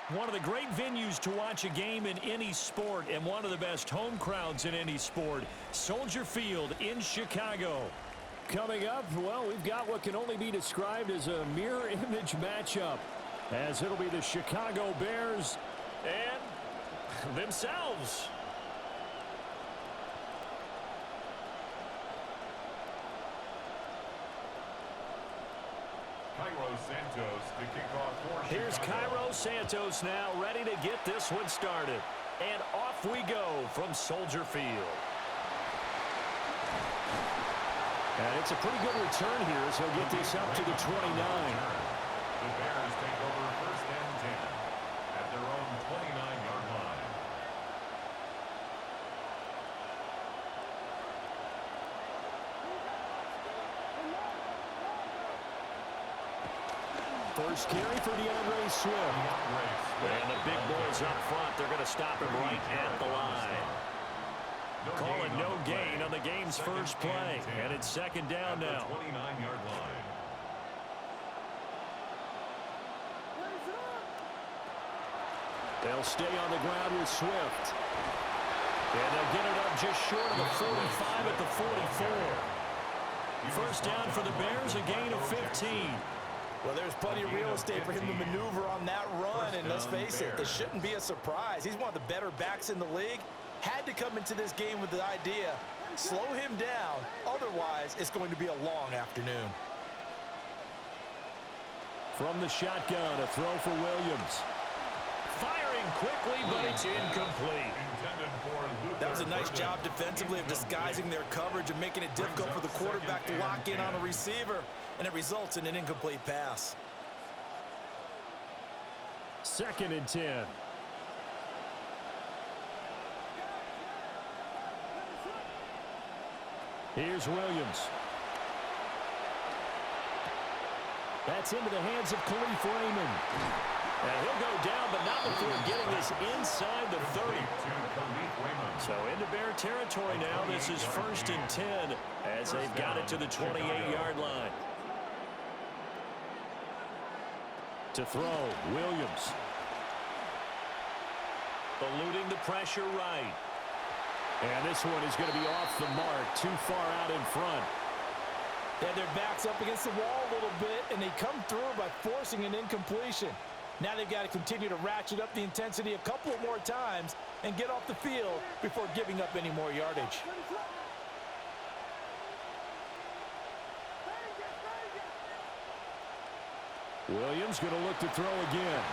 One of the great venues to watch a game in any sport and one of the best home crowds in any sport. Soldier Field in Chicago. Coming up, well, we've got what can only be described as a mirror image matchup, as it'll be the Chicago Bears and themselves. Here's Cairo Santos now, ready to get this one started. And off we go from Soldier Field. And it's a pretty good return here as he'll get this up to the 29. The Bears take over first and 10 at their own 29-yard line. First carry for DeAndre Swift. And the big boys up front. They're going to stop him right at the line. Calling no gain on the game's first play. And it's second down now. 29-yard line. They'll stay on the ground with Swift. And they'll get it up just short of the 45 at the 44. First down for the Bears, a gain of 15. Well, there's plenty of real estate for him to maneuver on that run, and let's face it, it shouldn't be a surprise. He's one of the better backs in the league. Had to come into this game with the idea, slow him down, otherwise it's going to be a long afternoon. From the shotgun, a throw for Williams. Firing quickly, but it's incomplete. That was a nice job defensively of disguising their coverage and making it difficult for the quarterback to lock in on a receiver, and it results in an incomplete pass. Second and 10. Here's Williams. That's into the hands of Khalif Raymond. And he'll go down, but not before getting this inside the 30. So into Bear territory now. This is first and 10 as they've got it to the 28-yard line. To throw, Williams. Eluding the pressure right. And this one is going to be off the mark, too far out in front. Yeah, their back's up against the wall a little bit, and they come through by forcing an incompletion. Now they've got to continue to ratchet up the intensity a couple of more times and get off the field before giving up any more yardage. Williams going to look to throw again.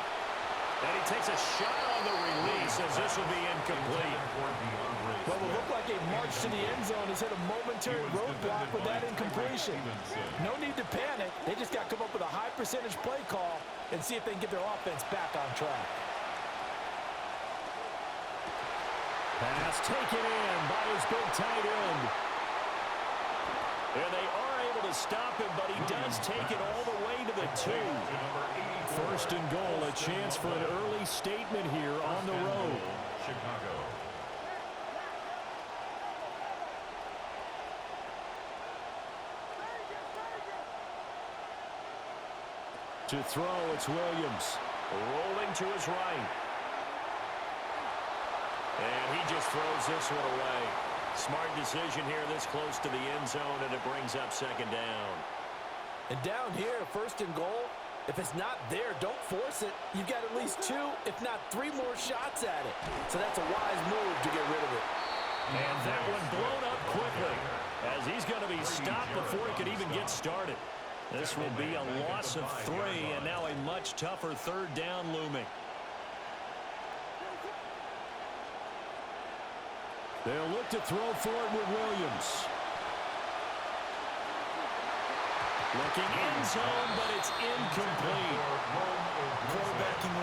And he takes a shot on the release as this will be incomplete. Well, it looked like a march to the end zone has hit a momentary roadblock with that incompletion. No need to panic. They just got to come up with a high percentage play call and see if they can get their offense back on track. Pass taken in by his big tight end. And they are able to stop him, but he does take it all the way to the 2. First and goal, a chance for an early statement here on the road. Chicago. To throw, it's Williams. Rolling to his right. And he just throws this one away. Smart decision here this close to the end zone, and it brings up second down. And down here, first and goal, if it's not there, don't force it. You've got at least 2, if not 3 more shots at it. So that's a wise move to get rid of it. And that one blown up quickly as he's going to be stopped before he could even get started. This will be a loss of 3, and now a much tougher third down looming. They'll look to throw for it with Williams. Looking end zone, but it's incomplete. Quarterbacking 101.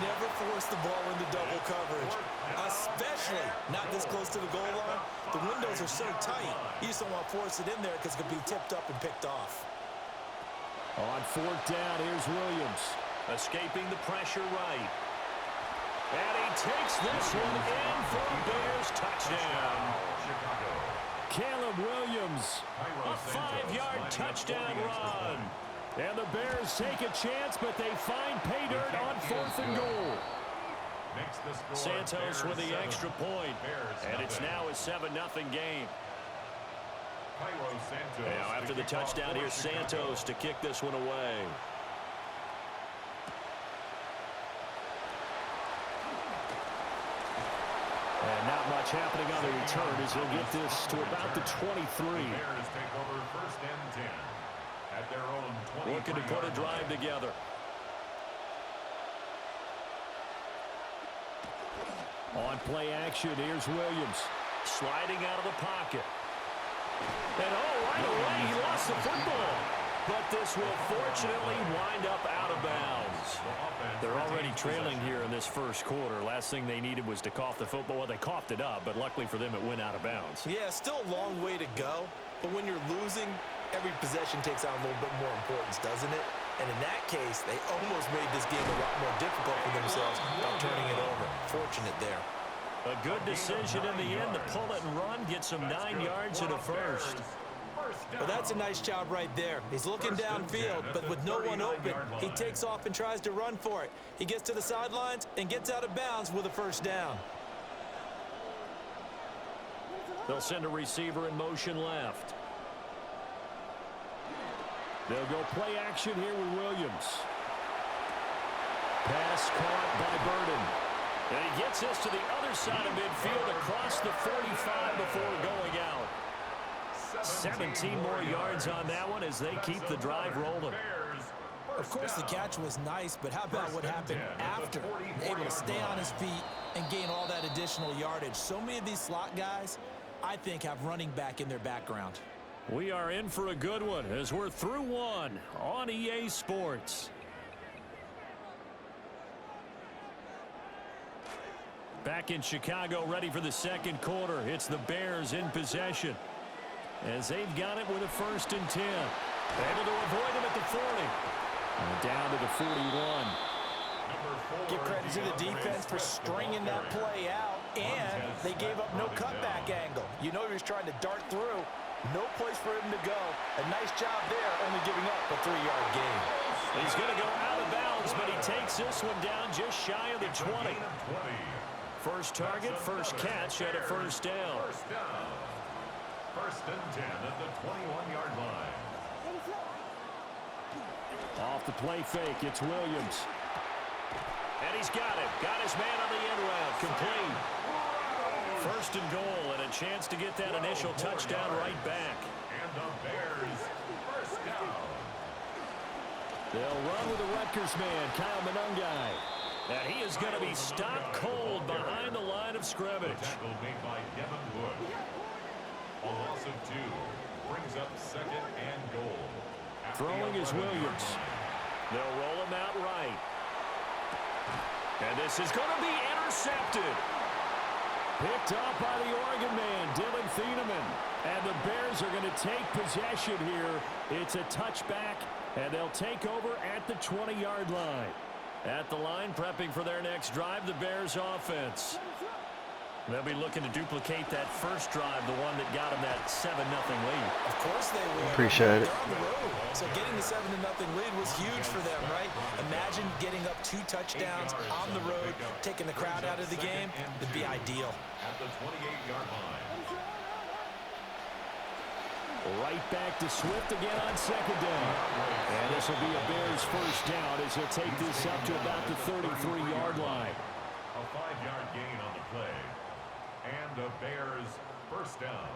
Never force the ball into double coverage, especially not this close to the goal line. The windows are so tight, you just don't want to force it in there because it could be tipped up and picked off. On fourth down, here's Williams. Escaping the pressure right. And he takes this one in for a Bears touchdown. Caleb Williams, a 5-yard touchdown run. And the Bears take a chance, but they find pay dirt on 4th and goal. Santos with the extra point, and it's now a 7-0 game. Now after the touchdown, here's Santos to kick this one away. And not much happening on the return as he'll get this to about the 23. Bears take over 1st and 10 at their own 23. Looking to put a drive together. On play action, here's Williams. Sliding out of the pocket. And right away, he lost the football. But this will fortunately wind up out of bounds. They're already trailing here in this first quarter. Last thing they needed was to cough the football. Well, they coughed it up, but luckily for them, it went out of bounds. Yeah, still a long way to go. But when you're losing, every possession takes on a little bit more importance, doesn't it? And in that case, they almost made this game a lot more difficult for themselves by turning it over. Fortunate there. A good decision in the end to pull it and run, get some 9 yards and a first. Well, that's a nice job right there. He's looking downfield, but with no one open, he takes off and tries to run for it. He gets to the sidelines and gets out of bounds with a first down. They'll send a receiver in motion left. They'll go play action here with Williams. Pass caught by Burden. And he gets this to the other side of midfield across the 45 before going out. 17 more yards on that one as they keep the drive rolling. Of course, the catch was nice, but how about what happened after? Able to stay on his feet and gain all that additional yardage. So many of these slot guys, I think, have running back in their background. We are in for a good one as we're through one on EA Sports. Back in Chicago, ready for the second quarter. It's the Bears in possession as they've got it with a 1st and 10. Able to avoid him at the 40. And down to the 41. Give credit to the defense for stringing that play out, and they gave up no cutback angle. You know he was trying to dart through. No place for him to go. A nice job there, only giving up a 3-yard gain. He's going to go out of bounds, but he takes this one down just shy of the 20. First target, first catch at a first down. 1st and 10 at the 21-yard line. Off the play fake, it's Williams. And he's got it. Got his man on the end route. Complete. 1st and goal, and a chance to get that initial touchdown right back. And the Bears, 1st down. They'll run with the Rutgers man, Kyle Monungai. And he is going to be stopped cold behind the line of scrimmage. The tackle made by Devin Bush. A loss of 2 brings up 2nd and goal. Throwing is Williams. They'll roll him out right. And this is going to be intercepted. Picked up by the Oregon man, Dylan Thieneman. And the Bears are going to take possession here. It's a touchback, and they'll take over at the 20-yard line. At the line, prepping for their next drive, the Bears offense. They'll be looking to duplicate that first drive, the one that got them that 7-0 lead. Of course they will. Appreciate it. They're on the road. So getting the 7-0 lead was huge for them, right? Imagine getting up 2 touchdowns on the road, taking the crowd out of the game. It'd be ideal. At the 28-yard line. Right back to Swift again on 2nd down. And this will be a Bears first down as he'll take this up to about the 33-yard line. A 5-yard gain on the play. And the Bears first down.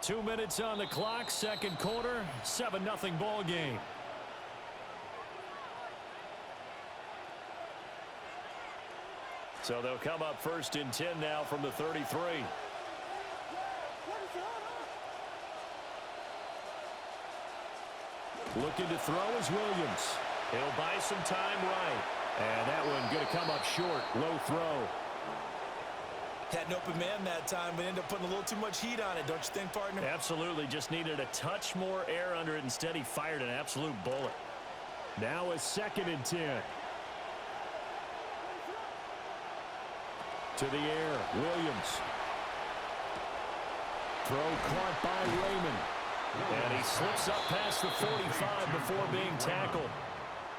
2 minutes on the clock, second quarter, 7-0 ball game. So they'll come up 1st and 10 now from the 33. Looking to throw is Williams. He'll buy some time right. And that one going to come up short. Low throw. Had an open man that time, but ended up putting a little too much heat on it, don't you think, partner? Absolutely. Just needed a touch more air under it. Instead, he fired an absolute bullet. Now a 2nd and 10. To the air, Williams. Throw caught by Raymond. And he slips up past the 45 before being tackled.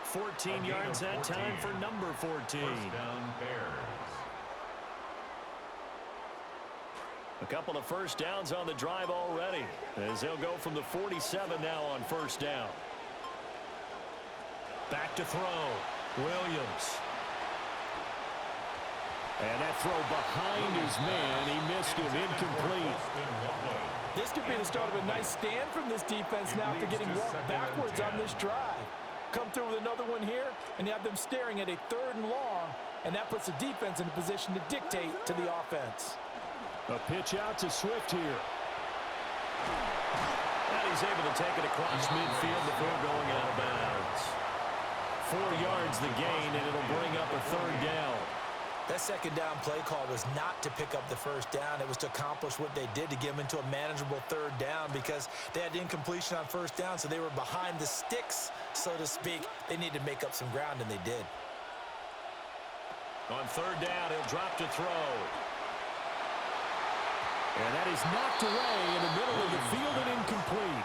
14 yards that time for number 14. First down, Bears. A couple of first downs on the drive already, as they'll go from the 47 now on first down. Back to throw. Williams. And that throw behind his man. He missed him. Incomplete. This could be the start of a nice stand from this defense now after getting walked backwards on this drive. Come through with another one here, and you have them staring at a 3rd and long, and that puts the defense in a position to dictate to the offense. A pitch out to Swift here. And he's able to take it across midfield before going out of bounds. 4 yards the gain, and it'll bring up a 3rd down. That 2nd down play call was not to pick up the 1st down. It was to accomplish what they did to get them into a manageable 3rd down because they had incompletion on 1st down, so they were behind the sticks, so to speak. They needed to make up some ground, and they did. On 3rd down, he'll drop to throw. And that is knocked away in the middle of the field and incomplete.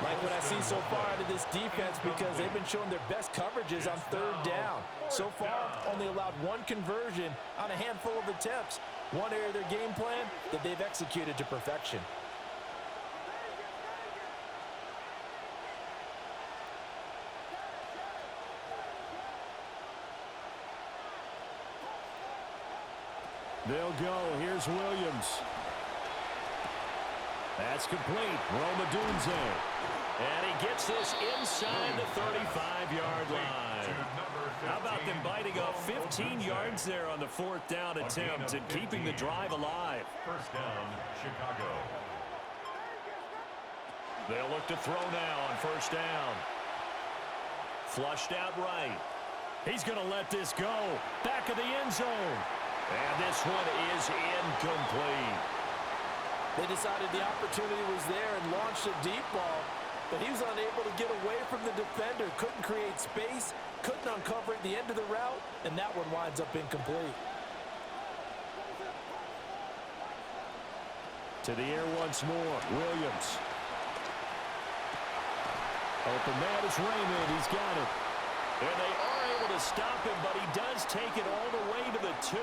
Like what I see so far out of this defense because they've been showing their best coverages on 3rd down. So far, only allowed 1 conversion on a handful of attempts. One area of their game plan that they've executed to perfection. They'll go. Here's Williams. That's complete. Romadunze. And he gets this inside the 35-yard line. How about them biting off 15 yards there on the 4th down attempt and keeping the drive alive? First down, Chicago. They'll look to throw now on 1st down. Flushed out right. He's going to let this go. Back of the end zone. And this one is incomplete. They decided the opportunity was there and launched a deep ball, but he was unable to get away from the defender, couldn't create space, couldn't uncover at the end of the route, and that one winds up incomplete. To the air once more, Williams. Open man is Raymond, he's got it. And they are able to stop him, but he does take it all the way to the 2.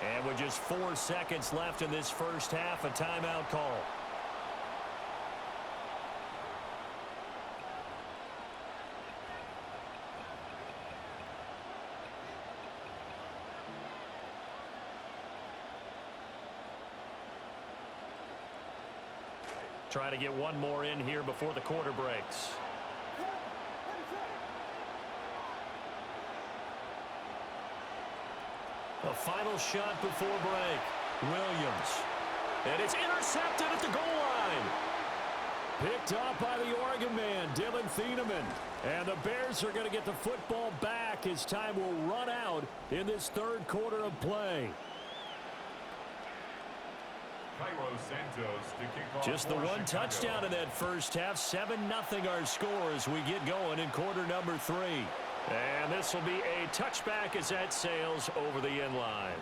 And with just 4 seconds left in this first half, a timeout call. Trying to get one more in here before the quarter breaks. A final shot before break. Williams. And it's intercepted at the goal line. Picked up by the Oregon man, Dylan Thieneman. And the Bears are going to get the football back as time will run out in this 3rd quarter of play. Just the one touchdown in that first half. 7-0 our score as we get going in quarter number 3. And this will be a touchback as that sails over the end line.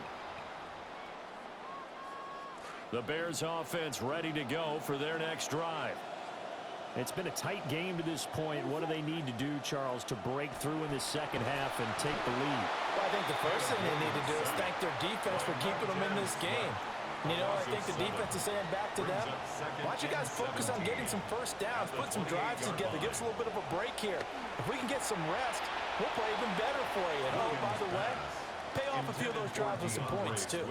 The Bears offense ready to go for their next drive. It's been a tight game to this point. What do they need to do, Charles, to break through in the second half and take the lead? Well, I think the first thing they need to do is thank their defense for keeping them in this game. You know, I think the defense is saying back to them, why don't you guys focus on getting some first downs, put some drives together, give us a little bit of a break here. If we can get some rest, we'll play even better for you. And oh, by the way, pay off a few of those drives with some points, too.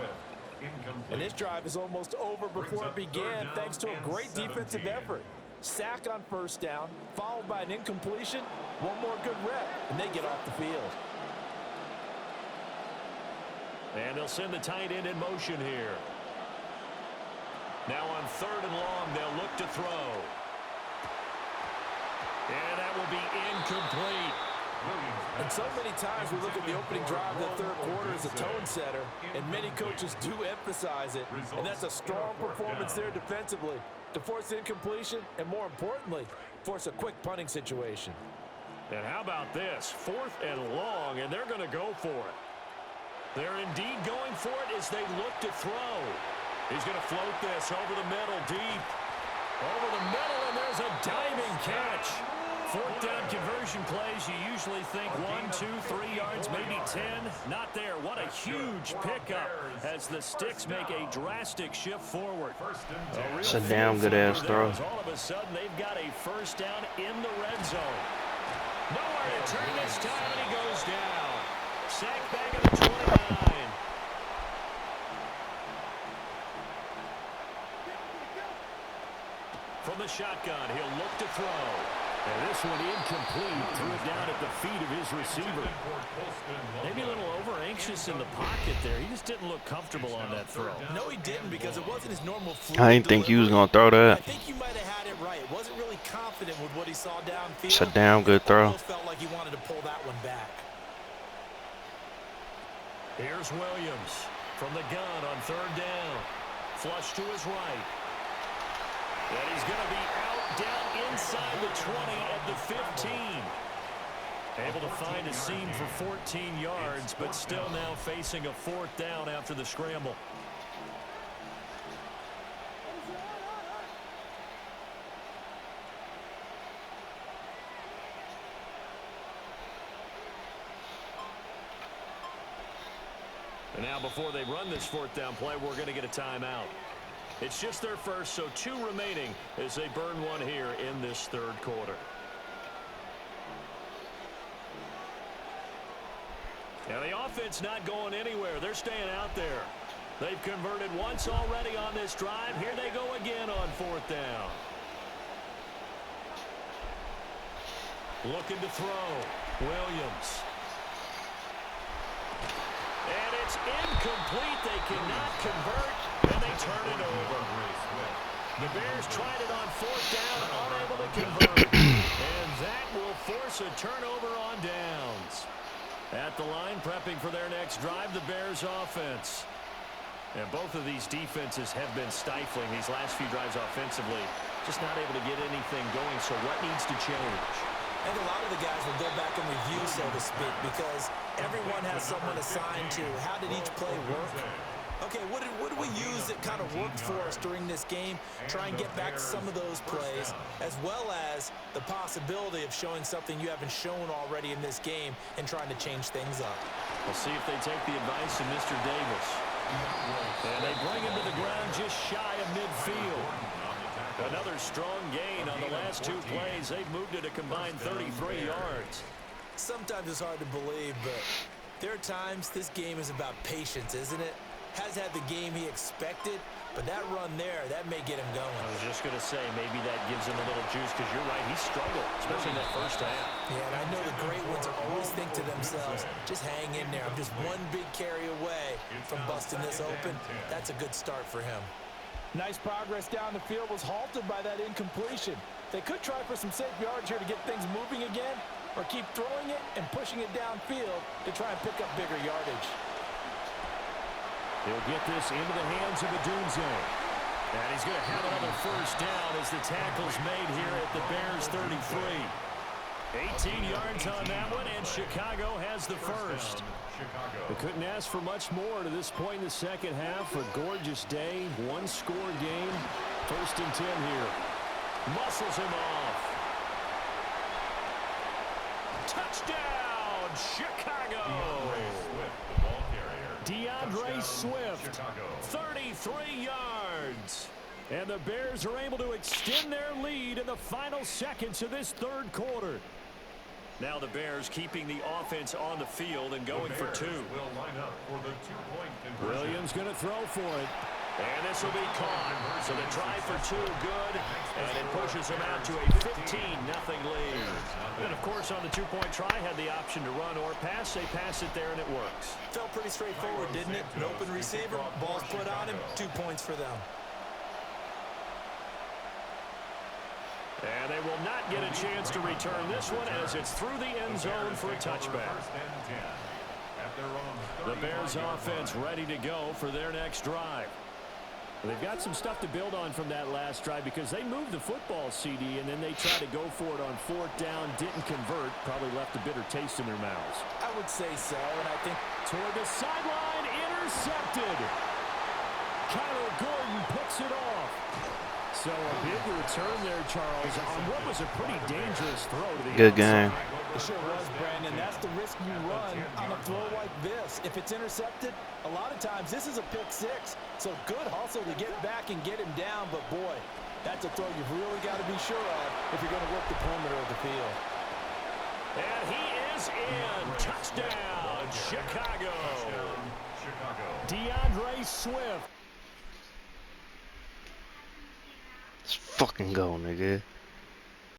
And this drive is almost over before it began, thanks to a great defensive effort. Sack on first down, followed by an incompletion, one more good rep, and they get off the field. And they'll send the tight end in motion here. Now on 3rd and long, they'll look to throw. And that will be incomplete. And so many times we look at the opening drive of the 3rd quarter as a tone setter, and many coaches do emphasize it. And that's a strong performance there defensively to force incompletion and, more importantly, force a quick punting situation. And how about this? 4th and long, and they're going to go for it. They're indeed going for it as they look to throw. He's going to float this over the middle deep. Over the middle, and there's a diving catch. Fourth down conversion plays, you usually think 1, 2, 3 yards, maybe 10. Not there. What a huge pickup as the Sticks make a drastic shift forward. It's a damn good-ass throw. All of a sudden, they've got a first down in the red zone. Nowhere to turn this time, and he goes down. Sacked back at the 29. From the shotgun, he'll look to throw. And this one incomplete. Threw it down at the feet of his receiver. Maybe a little over-anxious in the pocket there. He just didn't look comfortable on that throw. No, he didn't, because it wasn't his normal fluid I didn't think he was going to throw that. I think you might have had it right. Wasn't really confident with what he saw downfield. It's a damn good throw. Almost felt like he wanted to pull that one back. Here's Williams from the gun on third down. Flush to his right. And he's going to be out down inside the 20 at the 15. Able to find a seam for 14 yards, but still now facing a fourth down after the scramble. And now before they run this fourth down play, we're going to get a timeout. It's just their first, so 2 remaining as they burn one here in this third quarter. Now the offense not going anywhere. They're staying out there. They've converted once already on this drive. Here they go again on fourth down. Looking to throw. Williams. And it's incomplete. They cannot convert, and they turn it over. The Bears tried it on fourth down, unable to convert. And that will force a turnover on downs. At the line, prepping for their next drive, the Bears offense. And both of these defenses have been stifling these last few drives offensively. Just not able to get anything going, so what needs to change? I think a lot of the guys will go back and review, so to speak, because everyone has someone assigned to how did each play work. Okay, what do we use that kind of worked for us during this game? Try and get back some of those plays, as well as the possibility of showing something you haven't shown already in this game and trying to change things up. We'll see if they take the advice of Mr. Davis. And they bring him to the ground just shy of midfield. Another strong gain on the last 2 plays. They've moved it a combined 33 yards. Sometimes it's hard to believe, but there are times this game is about patience, isn't it? Has had the game he expected, but that run there, that may get him going. I was just going to say, maybe that gives him a little juice, because you're right, he struggled, especially in that first half. Yeah, and I know the great ones always think to themselves, just hang in there. I'm just one big carry away from busting this open. That's a good start for him. Nice progress down the field, was halted by that incompletion. They could try for some safe yards here to get things moving again, or keep throwing it and pushing it downfield to try and pick up bigger yardage. He'll get this into the hands of Adunze. And he's going to have another first down as the tackle's made here at the Bears 33. 18 yards on that one, and Chicago has the first. They couldn't ask for much more to this point in the second half. A gorgeous day, one-score game. First and 10 here. Muscles him off. Touchdown, Chicago! DeAndre Swift, 33 yards. And the Bears are able to extend their lead in the final seconds of this third quarter. Now the Bears keeping the offense on the field and going for 2. Williams going to throw for it. And this will be caught. So the try for 2 good. And it pushes them out to a 15-0 lead. And of course on the 2-point try had the option to run or pass. They pass it there and it works. Felt pretty straightforward, didn't it? An open receiver, ball's put on him, 2 points for them. And they will not get a chance to return this one as it's through the end zone for a touchback. The Bears offense ready to go for their next drive. They've got some stuff to build on from that last drive because they moved the football, CD, and then they tried to go for it on fourth down, didn't convert, probably left a bitter taste in their mouths. I would say so, and I think toward the sideline, intercepted. Kyler Gordon picks it off. So a big return there, Charles, on what was a pretty dangerous throw to the Good outside. game. It sure was, Brandon. That's the risk you run on a throw like this. If it's intercepted, a lot of times this is a pick six. So good hustle to get back and get him down. But, boy, that's a throw you've really got to be sure of if you're going to work the perimeter of the field. And he is in. Touchdown, Chicago. DeAndre Swift. Let's fucking go, nigga.